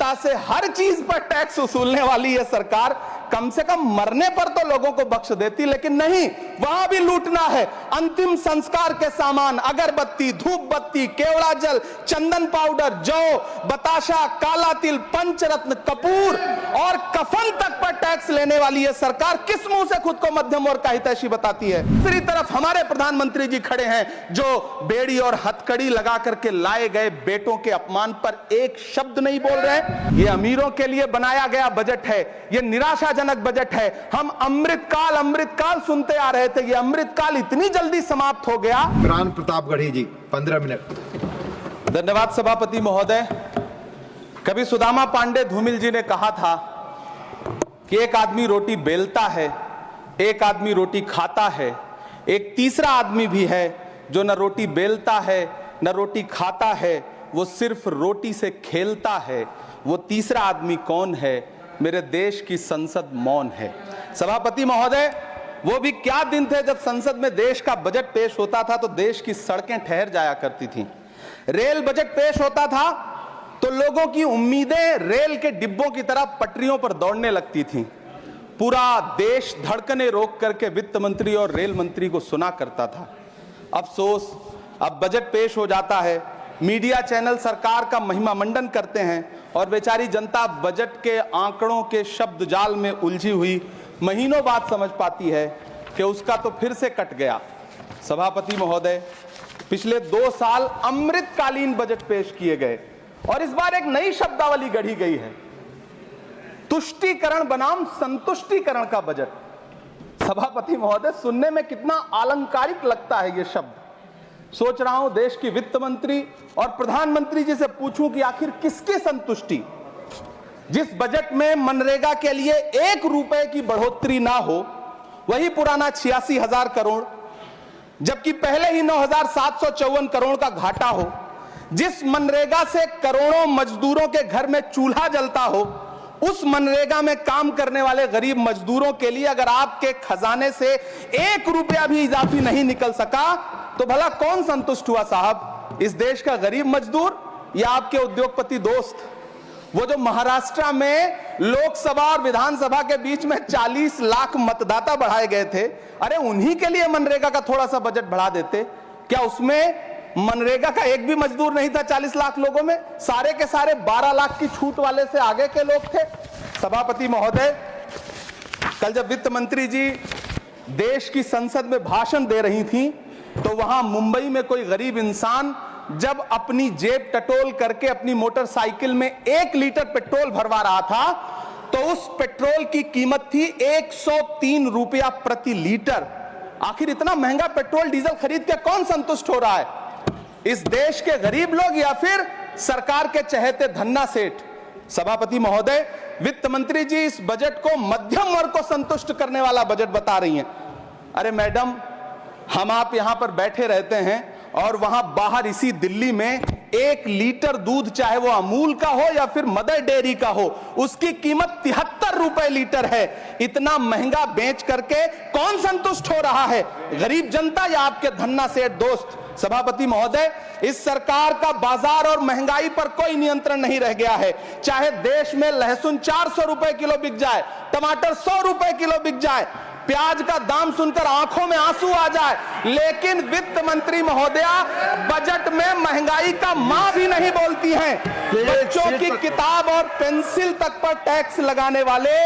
जनता से हर चीज पर टैक्स वसूलने वाली यह सरकार कम से कम मरने पर तो लोगों को बख्श देती, लेकिन नहीं, वहां भी लूटना है। अंतिम संस्कार के सामान, अगरबत्ती, धूप बत्ती, केवड़ा जल, चंदन पाउडर, जौ, बताशा, काला तिल, पंचरत्न, कपूर और कफन तक पर टैक्स लेने वाली यह सरकार किस मुंह से खुद को मध्यम वर्ग का हितैषी बताती है? दूसरी तरफ हमारे प्रधानमंत्री जी खड़े हैं जो बेड़ी और हथकड़ी लगा करके लाए गए बेटों के अपमान पर एक शब्द नहीं बोल रहे। ये अमीरों के लिए बनाया गया बजट है, ये निराशाजनक बजट है। हम अमृतकाल सुनते आ रहे थे, ये अमृतकाल इतनी जल्दी समाप्त हो गया। प्राण प्रतापगढ़ी जी 15 मिनट। धन्यवाद सभापति महोदय। कभी सुदामा पांडे धूमिल जी ने कहा था कि एक आदमी रोटी बेलता है, एक आदमी रोटी खाता है, एक तीसरा आदमी भी है जो न रोटी बेलता है न रोटी खाता है, वो सिर्फ रोटी से खेलता है। वो तीसरा आदमी कौन है? मेरे देश की संसद मौन है। सभापति महोदय, वो भी क्या दिन थे जब संसद में देश का बजट पेश होता था तो देश की सड़कें ठहर जाया करती थीं। रेल बजट पेश होता था तो लोगों की उम्मीदें रेल के डिब्बों की तरह पटरियों पर दौड़ने लगती थीं। पूरा देश धड़कने रोक करके वित्त मंत्री और रेल मंत्री को सुना करता था। अफसोस, अब बजट पेश हो जाता है, मीडिया चैनल सरकार का महिमा मंडन करते हैं और बेचारी जनता बजट के आंकड़ों के शब्द जाल में उलझी हुई महीनों बाद समझ पाती है कि उसका तो फिर से कट गया। सभापति महोदय, पिछले 2 साल अमृतकालीन बजट पेश किए गए और इस बार एक नई शब्दावली गढ़ी गई है, तुष्टीकरण बनाम संतुष्टीकरण का बजट। सभापति महोदय, सुनने में कितना अलंकारिक लगता है ये शब्द। सोच रहा हूं देश की वित्त मंत्री और प्रधानमंत्री जी से पूछूं कि आखिर किसकी संतुष्टि? जिस बजट में मनरेगा के लिए 1 रुपए की बढ़ोतरी ना हो, वही पुराना 86,000 करोड़, जबकि पहले ही 9,754 करोड़ का घाटा हो, जिस मनरेगा से करोड़ों मजदूरों के घर में चूल्हा जलता हो, उस मनरेगा में काम करने वाले गरीब मजदूरों के लिए अगर आपके खजाने से 1 रुपया भी इजाफी नहीं निकल सका तो भला कौन संतुष्ट हुआ साहब? इस देश का गरीब मजदूर या आपके उद्योगपति दोस्त? वो जो महाराष्ट्र में लोकसभा और विधानसभा के बीच में 40 लाख मतदाता बढ़ाए गए थे, अरे उन्हीं के लिए मनरेगा का थोड़ा सा बजट बढ़ा देते। क्या उसमें मनरेगा का एक भी मजदूर नहीं था 40 लाख लोगों में? सारे के सारे 12 लाख की छूट वाले से आगे के लोग थे। सभापति महोदय, कल जब वित्त मंत्री जी देश की संसद में भाषण दे रही थी तो वहां मुंबई में कोई गरीब इंसान जब अपनी जेब टटोल करके अपनी मोटरसाइकिल में 1 लीटर पेट्रोल भरवा रहा था तो उस पेट्रोल की कीमत थी 103 रुपया प्रति लीटर। आखिर इतना महंगा पेट्रोल डीजल खरीद के कौन संतुष्ट हो रहा है? इस देश के गरीब लोग या फिर सरकार के चहेते धन्ना सेठ? सभापति महोदय, वित्त मंत्री जी इस बजट को मध्यम वर्ग को संतुष्ट करने वाला बजट बता रही हैं। अरे मैडम, हम आप यहां पर बैठे रहते हैं और वहां बाहर इसी दिल्ली में 1 लीटर दूध, चाहे वो अमूल का हो या फिर मदर डेयरी का हो, उसकी कीमत 73 रुपए लीटर है। इतना महंगा बेच करके कौन संतुष्ट हो रहा है? गरीब जनता या आपके धन्ना सेठ दोस्त? सभापति महोदय, इस सरकार का बाजार और महंगाई पर कोई नियंत्रण नहीं रह गया है। चाहे देश में लहसुन 400 रुपए किलो बिक जाए, टमाटर 100 रुपए किलो बिक जाए, प्याज का दाम सुनकर आंखों में आंसू आ जाए, लेकिन वित्त मंत्री महोदया बजट में महंगाई का मां भी नहीं बोलती हैं। बच्चों की किताब और पेंसिल तक पर टैक्स लगाने वाले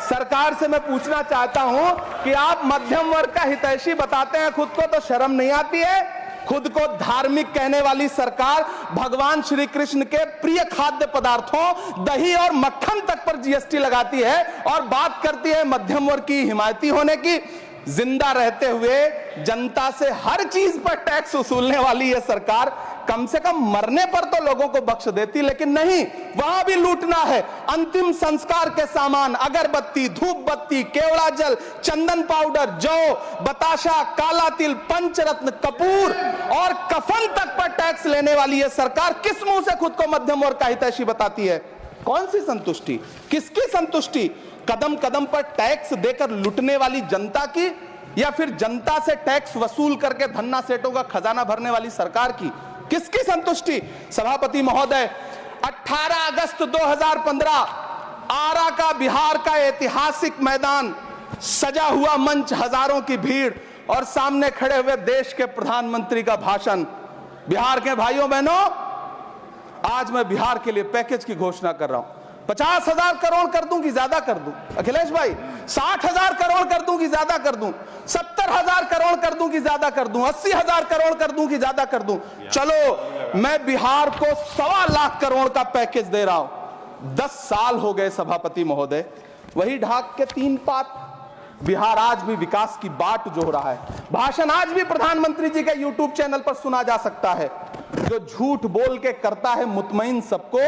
सरकार से मैं पूछना चाहता हूं कि आप मध्यम वर्ग का हितैषी बताते हैं खुद को, तो शर्म नहीं आती है? खुद को धार्मिक कहने वाली सरकार भगवान श्री कृष्ण के प्रिय खाद्य पदार्थों दही और मक्खन तक पर जीएसटी लगाती है और बात करती है मध्यम वर्ग की हिमायती होने की। जिंदा रहते हुए जनता से हर चीज पर टैक्स वसूलने वाली यह सरकार कम से कम मरने पर तो लोगों को बख्श देती, लेकिन नहीं, वहां भी लूटना है। अंतिम संस्कार के सामान, अगरबत्ती, धूप बत्ती, केवड़ा जल, चंदन पाउडर, जौ, बताशा, काला तिल, पंचरत्न, कपूर और कफन तक पर टैक्स लेने वाली यह सरकार किस मुंह से खुद को मध्यम वर्ग का हितैषी बताती है? कौन सी संतुष्टि? किसकी संतुष्टि? कदम कदम पर टैक्स देकर लूटने वाली जनता की या फिर जनता से टैक्स वसूल करके धन्ना सेठों का खजाना भरने वाली सरकार की? किसकी संतुष्टि? सभापति महोदय, 18 अगस्त 2015 आरा का बिहार का ऐतिहासिक मैदान, सजा हुआ मंच, हजारों की भीड़ और सामने खड़े हुए देश के प्रधानमंत्री का भाषण। बिहार के भाइयों बहनों, आज मैं बिहार के लिए पैकेज की घोषणा कर रहा हूं। 50,000 करोड़ कर दूं कि ज्यादा कर दूं? अखिलेश भाई, 60,000 करोड़ कर दूं कि ज्यादा कर दूं? 70,000 करोड़ कर दूं कि ज्यादा कर दूं? 80,000 करोड़ कर दूं कि ज्यादा कर दूं? चलो, मैं बिहार को 1.25 लाख करोड़ का पैकेज दे रहा हूं। 10 साल हो गए सभापति महोदय, वही ढाक के 3 पात। बिहार आज भी विकास की बाट जोह रहा है। भाषण आज भी प्रधानमंत्री जी के यूट्यूब चैनल पर सुना जा सकता है। जो झूठ बोल के करता है मुतमईन सबको,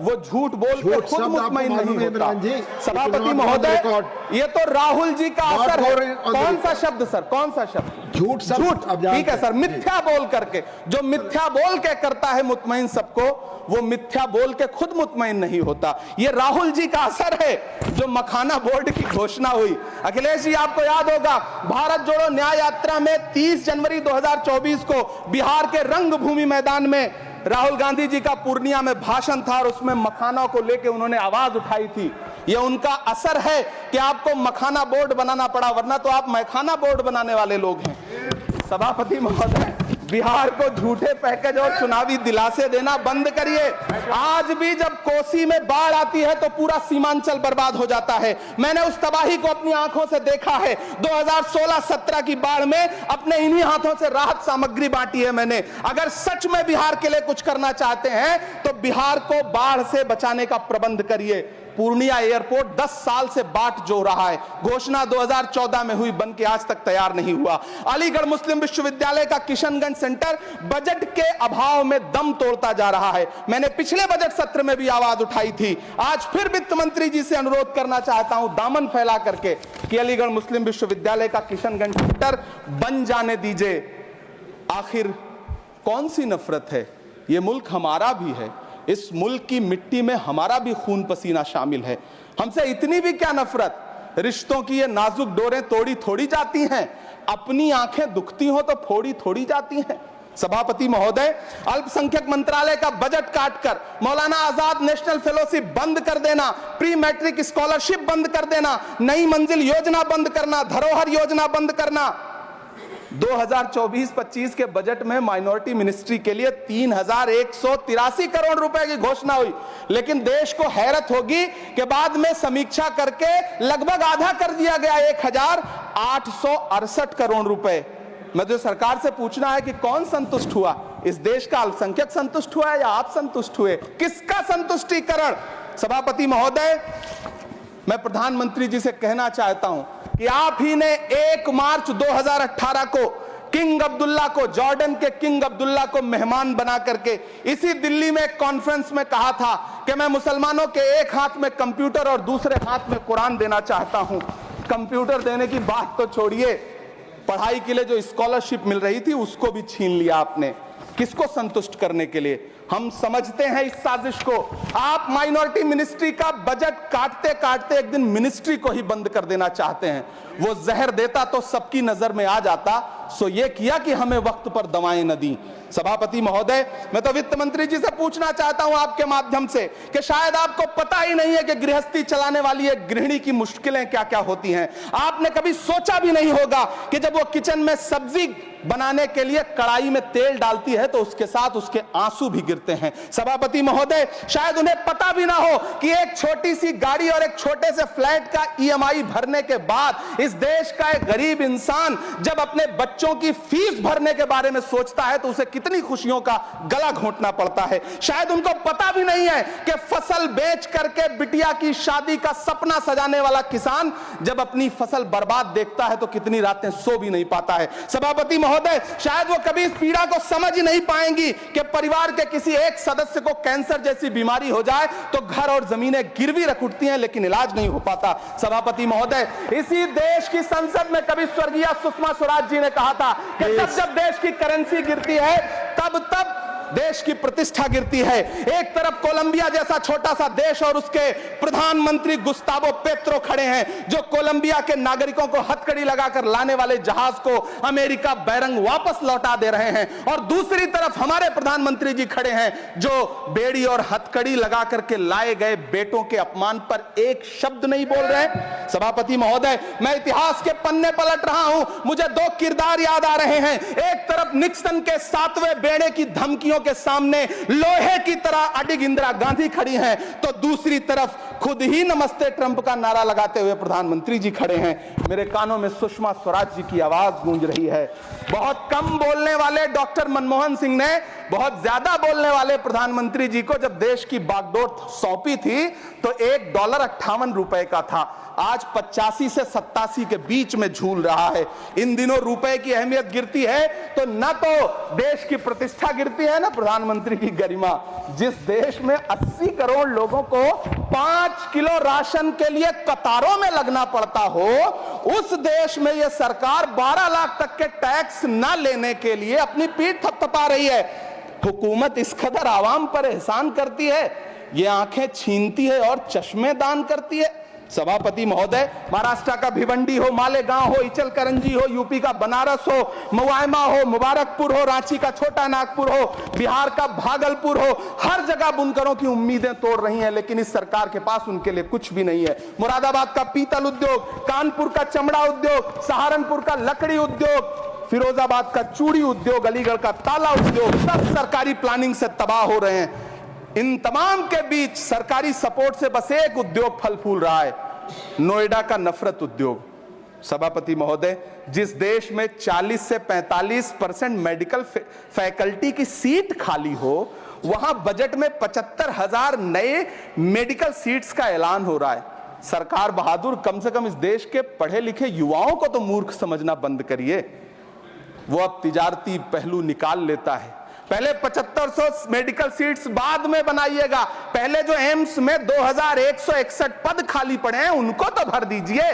वो झूठ बोल के खुद मुतमईन नहीं होता। सभापति महोदय, ये तो राहुल जी का असर है। कौन सा शब्द सर, कौन सा शब्द? झूठ। ठीक है सर, मिथ्या बोल करके, जो मिथ्या बोल के करता है मुतमईन सबको, वो मिथ्या बोल के खुद मुतमईन नहीं होता। ये राहुल जी का असर है। जो मखाना बोर्ड की घोषणा हुई, अखिलेश जी आपको याद होगा, भारत जोड़ो न्याय यात्रा में 30 जनवरी 2024 को बिहार के रंगभूमि मैदान में राहुल गांधी जी का पूर्णिया में भाषण था और उसमें मखाना को लेकर उन्होंने आवाज उठाई थी। यह उनका असर है कि आपको मखाना बोर्ड बनाना पड़ा, वरना तो आप मैखाना बोर्ड बनाने वाले लोग हैं। सभापति महोदय, बिहार को झूठे पैकेज और चुनावी दिलासे देना बंद करिए। आज भी जब कोसी में बाढ़ आती है तो पूरा सीमांचल बर्बाद हो जाता है। मैंने उस तबाही को अपनी आंखों से देखा है। 2016-17 की बाढ़ में अपने इन्हीं हाथों से राहत सामग्री बांटी है मैंने। अगर सच में बिहार के लिए कुछ करना चाहते हैं तो बिहार को बाढ़ से बचाने का प्रबंध करिए। पूर्णिया एयरपोर्ट 10 साल से बाट जो रहा है। घोषणा 2014 में हुई, बन के आज तक तैयार नहीं हुआ। अलीगढ़ मुस्लिम विश्वविद्यालय का किशनगंज सेंटर बजट के अभाव में दम तोड़ता जा रहा है। मैंने पिछले बजट सत्र में भी आवाज उठाई थी। आज फिर वित्त मंत्री जी से अनुरोध करना चाहता हूं, दामन फैला करके, कि अलीगढ़ मुस्लिम विश्वविद्यालय का किशनगंज सेंटर बन जाने दीजिए। आखिर कौन सी नफरत है? यह मुल्क हमारा भी है। इस मुल्क की मिट्टी में हमारा भी खून पसीना शामिल है। हमसे इतनी भी क्या नफरत? रिश्तों की ये नाजुक डोरें तोड़ी थोड़ी जाती हैं। अपनी आंखें दुखती हो तो फोड़ी थोड़ी जाती हैं। सभापति महोदय, अल्पसंख्यक मंत्रालय का बजट काटकर मौलाना आजाद नेशनल फेलोशिप बंद कर देना, प्री मैट्रिक स्कॉलरशिप बंद कर देना, नई मंजिल योजना बंद करना, धरोहर योजना बंद करना। 2024-25 के बजट में माइनॉरिटी मिनिस्ट्री के लिए 3,183 करोड़ रुपए की घोषणा हुई, लेकिन देश को हैरत होगी कि बाद में समीक्षा करके लगभग आधा कर दिया गया, 1,868 करोड़ रुपए। मुझे सरकार से पूछना है कि कौन संतुष्ट हुआ? इस देश का अल्पसंख्यक संतुष्ट हुआ या आप संतुष्ट हुए? किसका संतुष्टिकरण? सभापति महोदय, मैं प्रधानमंत्री जी से कहना चाहता हूं कि आप ही ने 1 मार्च 2018 को किंग अब्दुल्ला को, जॉर्डन के किंग अब्दुल्ला को मेहमान बना करके इसी दिल्ली में एक कॉन्फ्रेंस में कहा था कि मैं मुसलमानों के एक हाथ में कंप्यूटर और दूसरे हाथ में कुरान देना चाहता हूं। कंप्यूटर देने की बात तो छोड़िए, पढ़ाई के लिए जो स्कॉलरशिप मिल रही थी उसको भी छीन लिया आपने। किसको संतुष्ट करने के लिए? हम समझते हैं इस साजिश को। आप माइनॉरिटी मिनिस्ट्री का बजट काटते काटते एक दिन मिनिस्ट्री को ही बंद कर देना चाहते हैं। वो जहर देता तो सबकी नजर में आ जाता, सो ये किया कि हमें वक्त पर दवाएं न दी। सभापति महोदय, मैं तो वित्त मंत्री जी से पूछना चाहता हूं आपके माध्यम से कि शायद आपको पता ही नहीं है कि गृहस्थी चलाने वाली एक गृहिणी की मुश्किलें क्या क्या होती हैं। आपने कभी सोचा भी नहीं होगा कि जब वो किचन में सब्जी बनाने के लिए कढ़ाई में तेल डालती है तो उसके साथ उसके आंसू भी गिरते हैं। सभापति महोदय, शायद उन्हें पता भी ना हो कि एक छोटी सी गाड़ी और एक छोटे से फ्लैट का EMI भरने के बाद इस देश का एक गरीब इंसान जब अपने बच्चों की फीस भरने के बारे में सोचता है तो उसे कितनी खुशियों का गला घोंटना पड़ता है। शायद उनको पता भी नहीं है कि फसल बेच करके बिटिया की शादी का सपना सजाने वाला किसान जब अपनी फसल बर्बाद देखता है तो कितनी रातें सो भी नहीं पाता है। सभापति महोदय, शायद वो कभी इस पीड़ा को समझ ही नहीं पाएंगी कि परिवार के किसी एक सदस्य को कैंसर जैसी बीमारी हो जाए तो घर और जमीनें गिरवी रख उठती हैं लेकिन इलाज नहीं हो पाता। सभापति महोदय, इसी देश की संसद में कभी स्वर्गीय सुषमा स्वराज जी ने कहा था कि जब जब देश की करेंसी गिरती है तब देश की प्रतिष्ठा गिरती है। एक तरफ कोलंबिया जैसा छोटा सा देश और उसके प्रधानमंत्री गुस्तावो पेत्रो खड़े हैं, जो कोलंबिया के नागरिकों को हथकड़ी लगाकर लाने वाले जहाज को अमेरिका बैरंग वापस लौटा दे रहे हैं, और दूसरी तरफ हमारे प्रधानमंत्री जी खड़े हैं जो बेड़ी और हथकड़ी लगा करके लाए गए बेटों के अपमान पर एक शब्द नहीं बोल रहे हैं। सभापति महोदय, मैं इतिहास के पन्ने पलट रहा हूं, मुझे दो किरदार याद आ रहे हैं। एक तरफ निक्सन के 7वें बेड़े की धमकियों के सामने लोहे की तरह अडिग इंदिरा गांधी खड़ी हैं, तो दूसरी तरफ खुद ही नमस्ते ट्रंप का नारा लगाते हुए प्रधानमंत्री जी खड़े हैं। मेरे कानों में सुषमा स्वराज जी की आवाज गूंज रही है। बहुत कम बोलने वाले डॉक्टर मनमोहन सिंह ने बहुत ज्यादा बोलने वाले प्रधानमंत्री जी को जब देश की बागडोर सौंपी थी तो $1.58 का था, आज 85 से 87 के बीच में झूल रहा है। इन दिनों रुपए की अहमियत गिरती है तो न तो देश की प्रतिष्ठा गिरती है, ना प्रधानमंत्री की गरिमा। जिस देश में 80 करोड़ लोगों को 5 किलो राशन के लिए कतारों में लगना पड़ता हो, उस देश में यह सरकार 12 लाख तक के टैक्स न लेने के लिए अपनी पीठ थपथपा रही है। हुकूमत इस कदर आवाम पर एहसान करती है, ये आंखें छीनती है और चश्मे दान करती है। सभापति महोदय, महाराष्ट्र का भिवंडी हो, मालेगांव हो, इचल करंजी हो, यूपी का बनारस हो, मुआयमा हो, मुबारकपुर हो, रांची का छोटा नागपुर हो, बिहार का भागलपुर हो, हर जगह बुनकरों की उम्मीदें तोड़ रही हैं, लेकिन इस सरकार के पास उनके लिए कुछ भी नहीं है। मुरादाबाद का पीतल उद्योग, कानपुर का चमड़ा उद्योग, सहारनपुर का लकड़ी उद्योग, फिरोजाबाद का चूड़ी उद्योग, अलीगढ़ का ताला उद्योग, सब सरकारी प्लानिंग से तबाह हो रहे हैं। इन तमाम के बीच सरकारी सपोर्ट से बस एक उद्योग फल फूल रहा है, नोएडा का नफरत उद्योग। सभापति महोदय, जिस देश में 40 से 45% मेडिकल फैकल्टी की सीट खाली हो, वहां बजट में 75,000 नए मेडिकल सीट्स का ऐलान हो रहा है। सरकार बहादुर, कम से कम इस देश के पढ़े लिखे युवाओं को तो मूर्ख समझना बंद करिए। वो अब तिजारती पहलू निकाल लेता है। पहले 7500 मेडिकल सीट्स बाद में बनाइएगा, पहले जो एम्स में 2161 पद खाली पड़े हैं उनको तो भर दीजिए।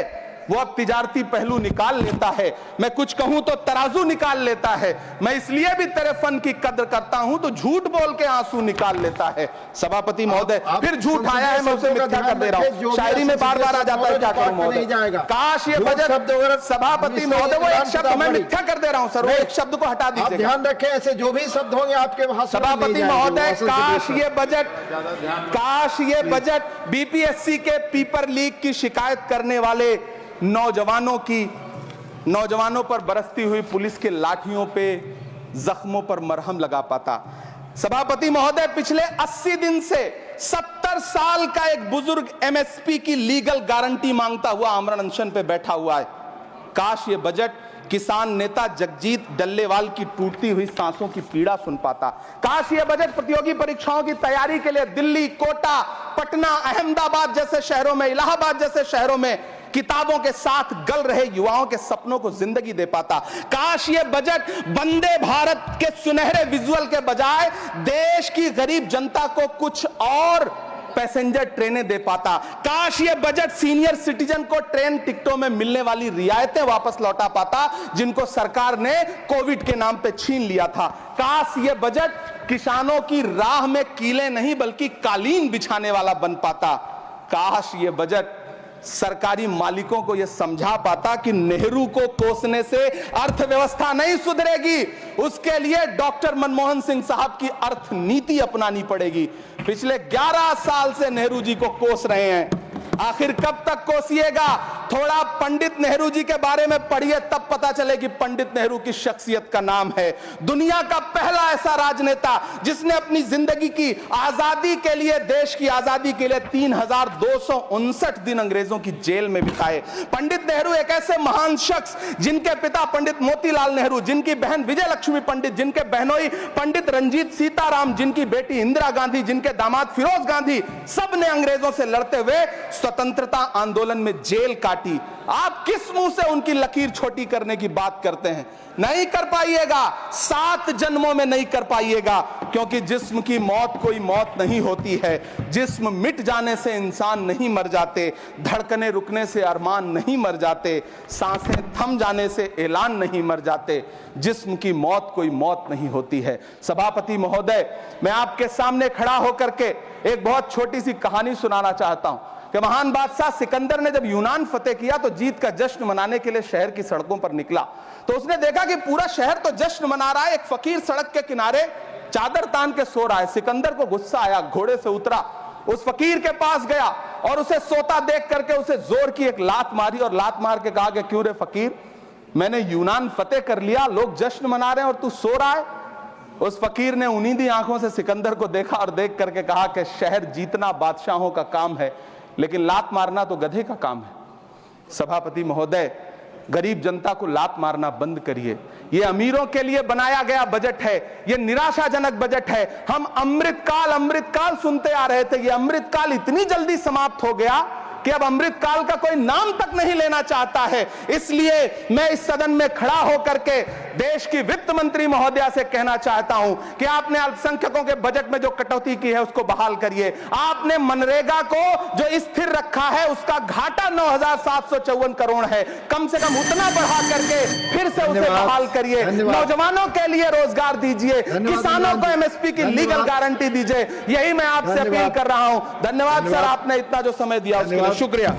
वो अब तिजारती पहलू निकाल लेता है, मैं कुछ कहूं तो तराजू निकाल लेता है। मैं इसलिए भी तेरे फन की कद्र करता हूं तो झूठ बोल के आंसू निकाल लेता है। सभापति महोदय, फिर झूठ आया है, मैं उसे मिथ्या कर दे रहा हूं। शायरी में बार बार आ जाता है, क्या करूं महोदय। काश ये बजट, सभापति महोदय, वो एक शब्द मैं मिथ्या कर दे रहा हूं सर, वो एक शब्द को हटा दीजिए। ध्यान रखें, ऐसे जो भी शब्द होंगे आपके वहां। सभापति महोदय, काश ये बजट बीपीएससी के पेपर लीक की शिकायत करने वाले नौजवानों पर बरसती हुई पुलिस के लाठियों पे, जख्मों पर मरहम लगा पाता। सभापति महोदय, पिछले 80 दिन से 70 साल का एक बुजुर्ग एमएसपी की लीगल गारंटी मांगता हुआ आमरण अनशन पे बैठा हुआ है। काश ये बजट किसान नेता जगजीत डल्लेवाल की टूटती हुई सांसों की पीड़ा सुन पाता। काश ये बजट प्रतियोगी परीक्षाओं की तैयारी के लिए दिल्ली, कोटा, पटना, अहमदाबाद जैसे शहरों में, इलाहाबाद जैसे शहरों में किताबों के साथ गल रहे युवाओं के सपनों को जिंदगी दे पाता। काश ये बजट वंदे भारत के सुनहरे विजुअल के बजाय देश की गरीब जनता को कुछ और पैसेंजर ट्रेनें दे पाता। काश ये बजट सीनियर सिटीजन को ट्रेन टिकटों में मिलने वाली रियायतें वापस लौटा पाता, जिनको सरकार ने कोविड के नाम पे छीन लिया था। काश ये बजट किसानों की राह में कीले नहीं बल्कि कालीन बिछाने वाला बन पाता। काश ये बजट सरकारी मालिकों को यह समझा पाता कि नेहरू को कोसने से अर्थव्यवस्था नहीं सुधरेगी, उसके लिए डॉक्टर मनमोहन सिंह साहब की अर्थ नीति अपनानी पड़ेगी। पिछले 11 साल से नेहरू जी को कोस रहे हैं, आखिर कब तक कोसिएगा? थोड़ा पंडित नेहरू जी के बारे में पढ़िए, तब पता चले कि पंडित नेहरू की शख्सियत का नाम है। दुनिया का पहला ऐसा राजनेता जिसने अपनी जिंदगी की आजादी के लिए, देश की आजादी के लिए 3259 दिन अंग्रेजों की जेल में बिताए। पंडित नेहरू एक ऐसे महान शख्स जिनके पिता पंडित मोतीलाल नेहरू, जिनकी बहन विजय लक्ष्मी पंडित, जिनके बहनोई पंडित रंजीत सीताराम, जिनकी बेटी इंदिरा गांधी, जिनके दामाद फिरोज गांधी, सब ने अंग्रेजों से लड़ते हुए स्वतंत्रता आंदोलन में जेल काटी। काटी। आप किस मुंह से उनकी लकीर छोटी करने की बात करते हैं? नहीं कर पाइएगा, 7 जन्मों में नहीं कर पाइएगा, क्योंकि जिस्म की मौत कोई मौत नहीं होती है। जिस्म मिट जाने से इंसान नहीं मर जाते, धड़कने रुकने से अरमान नहीं मर जाते, सांसें थम जाने से ऐलान नहीं मर जाते। जिस्म की मौत कोई मौत नहीं होती है। सभापति महोदय, मैं आपके सामने खड़ा होकर के एक बहुत छोटी सी कहानी सुनाना चाहता हूं कि महान बादशाह सिकंदर ने जब यूनान फतेह किया तो जीत का जश्न मनाने के लिए शहर की सड़कों पर निकला। तो उसने देखा कि पूरा शहर तो जश्न मना रहा है, एक फकीर सड़क के किनारे चादर तान के सो रहा है। सिकंदर को गुस्सा आया, घोड़े से उतरा, उस फकीर के पास गया और उसे सोता देख करके उसे जोर की एक लात मारी और लात मार के कहा कि क्यों रे फकीर, मैंने यूनान फतेह कर लिया, लोग जश्न मना रहे हैं और तू सो रहा है। उस फकीर ने उन्नीदी आंखों से सिकंदर को देखा और देख करके कहा कि शहर जीतना बादशाहों का काम है, लेकिन लात मारना तो गधे का काम है। सभापति महोदय, गरीब जनता को लात मारना बंद करिए। ये अमीरों के लिए बनाया गया बजट है, ये निराशाजनक बजट है। हम अमृतकाल सुनते आ रहे थे, ये अमृतकाल इतनी जल्दी समाप्त हो गया कि अब अमृतकाल का कोई नाम तक नहीं लेना चाहता है। इसलिए मैं इस सदन में खड़ा होकर के देश की वित्त मंत्री महोदया से कहना चाहता हूं कि आपने अल्पसंख्यकों के बजट में जो कटौती की है उसको बहाल करिए। आपने मनरेगा को जो स्थिर रखा है उसका घाटा 9,754 करोड़ है, कम से कम उतना बढ़ा करके फिर से उसे बहाल करिए। नौजवानों के लिए रोजगार दीजिए, किसानों को एमएसपी की लीगल गारंटी दीजिए। यही मैं आपसे अपील कर रहा हूं। धन्यवाद सर, आपने इतना जो समय दिया उसके लिए शुक्रिया।